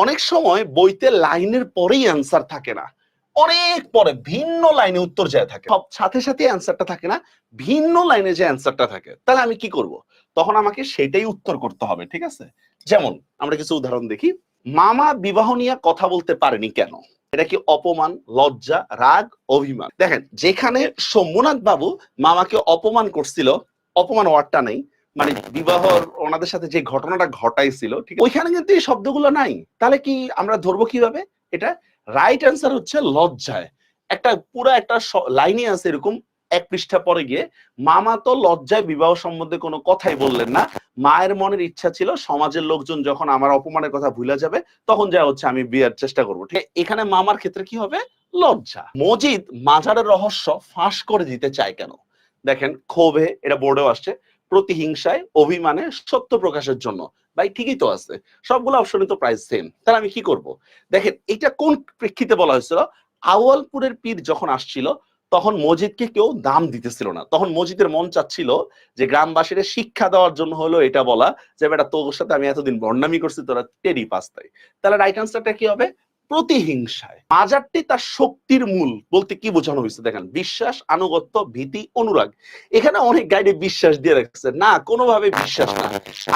অনেক সময় বইতে লাইনের পরেই অ্যান্সার থাকে না, অনেক পরে ভিন্ন লাইনে উত্তর যায় থাকে, সব সাথে সাথে অ্যান্সারটা থাকে না, ভিন্ন লাইনে যে অ্যান্সারটা থাকে। তাহলে আমি কি করব? তখন আমাকে সেটাই উত্তর করতে হবে, ঠিক আছে? যেমন আমরা কিছু উদাহরণ দেখি। মামা বিবাহ নিয়ে কথা বলতে পারেনি কেন? এটা কি অপমান, লজ্জা, রাগ, অভিমান? দেখেন, যেখানে সোমনাথ বাবু মামাকে অপমান করছিল, অপমান ওয়ার্ডটা নেই, মানে বিবাহ ওনাদের সাথে যে ঘটনাটা ঘটাইছিল, ঠিক ওইখানে কিন্তু এই শব্দগুলো নাই। তাহলে কি আমরা ধরবো কিভাবে এটা? রাইট অ্যান্সার হচ্ছে লজ্জায়। একটা পুরো একটা লাইনই আছে এরকম, এক পৃষ্ঠা পরে গিয়ে, মামা তো লজ্জায় বিবাহ সম্বন্ধে কোনো কথাই বললেন না। মায়ের মনের ইচ্ছা ছিল সমাজের লোকজন যখন আমার অপমানের কথা ভুলে যাবে তখন যা হচ্ছে আমি বিয়ের চেষ্টা করবো। ঠিক এখানে মামার ক্ষেত্রে কি হবে? লজ্জা। মজিদ মাজারের রহস্য ফাঁস করে দিতে চায় কেন? দেখেন, ক্ষোভে, এটা বোর্ডেও আসছে, প্রতিহিংসায়, অভিমানে, সত্য প্রকাশের জন্য। ভাই ঠিকই তো আছে, সবগুলো অপশনই তো প্রাইস সেম। তাহলে আমি কি করব? দেখেন, এটা কোন প্রেক্ষিতে বলা হয়েছিল? আউয়ালপুরের পীর যখন আসছিল তখন মজিদকে কেউ দাম দিতেছিল না। তখন মজিদের মন চাচ্ছিল যে গ্রামবাসীর শিক্ষা দেওয়ার জন্য হলো এটা বলা যে বেটা তোর সাথে আমি এতদিন বন্ডামি করছি, তোরা টেরি পাস তাই। তাহলে রাইট আনসারটা কি হবে? প্রতিহিংসায়। মাজারটি তার শক্তির মূল বলতে কি বোঝানো হয়েছে? দেখেন, বিশ্বাস, আনুগত্য, ভীতি, অনুরাগ। এখানে অনেক গাইডে বিশ্বাস দিয়ে রাখছে না, কোনোভাবে বিশ্বাস না।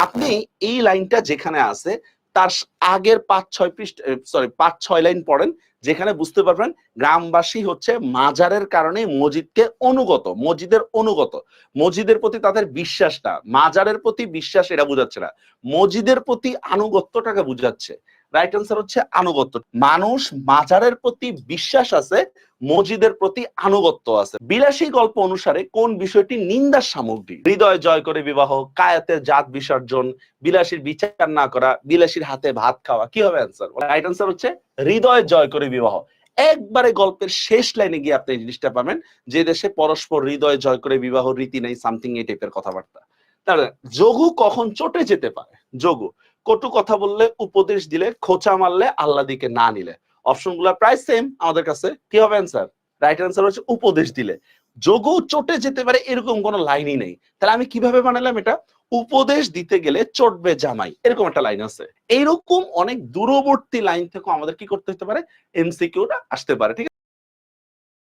আপনি এই লাইনটা যেখানে আছে তার আগের 5-6 পৃষ্ঠা, সরি 5-6 লাইন পড়েন, যেখানে বুঝতে পারবেন গ্রামবাসী হচ্ছে মাজারের কারণে মসজিদকে অনুগত, মসজিদের অনুগত, মসজিদের প্রতি তাদের বিশ্বাসটা, মাজারের প্রতি বিশ্বাস এটা বোঝাচ্ছে না, মসজিদের প্রতি আনুগত্যটাকে বুঝাচ্ছে। রাইট আনসার হচ্ছে আনুগত্য। মানুষ মাজারের প্রতি বিশ্বাস আছে, মসজিদের প্রতি আনুগত্য আছে। বিলাসী গল্প অনুসারে কোন বিষয়টি নিন্দার সামগ্রী? হৃদয় জয় করে বিবাহ, কায়াতের জাত বিসর্জন, বিলাসীর বিচার না করা, বিলাসীর হাতে ভাত খাওয়া। কি হবে অ্যান্সার? রাইট আনসার হচ্ছে হৃদয় জয় করে বিবাহ। একবারে গল্পের শেষ লাইনে গিয়ে আপনি এই জিনিসটা পাবেন, যে দেশে পরস্পর হৃদয় জয় করে বিবাহ রীতি নেই, সামথিং এই টাইপের কথাবার্তা। তাহলে যোগু কখন চটে যেতে পারে? যোগু কটু কথা বললে, উপদেশ দিলে, খোঁচা মারলে, আল্লাদিকে না নিলে। অপশনগুলো প্রায় সেম আমাদের কাছে। কি হবে অ্যান্সার? রাইট অ্যান্সার হচ্ছে উপদেশ দিলে। যোগু চটে যেতে পারে এরকম কোনো লাইনই নেই। তাহলে আমি কিভাবে বানালাম এটা? উপদেশ দিতে গেলে চটবে জামাই, এরকম একটা লাইন আছে। এইরকম অনেক দূরবর্তী লাইন থেকে আমাদের কি করতে হতে পারে? এমসিকিউটা আসতে পারে, ঠিক আছে?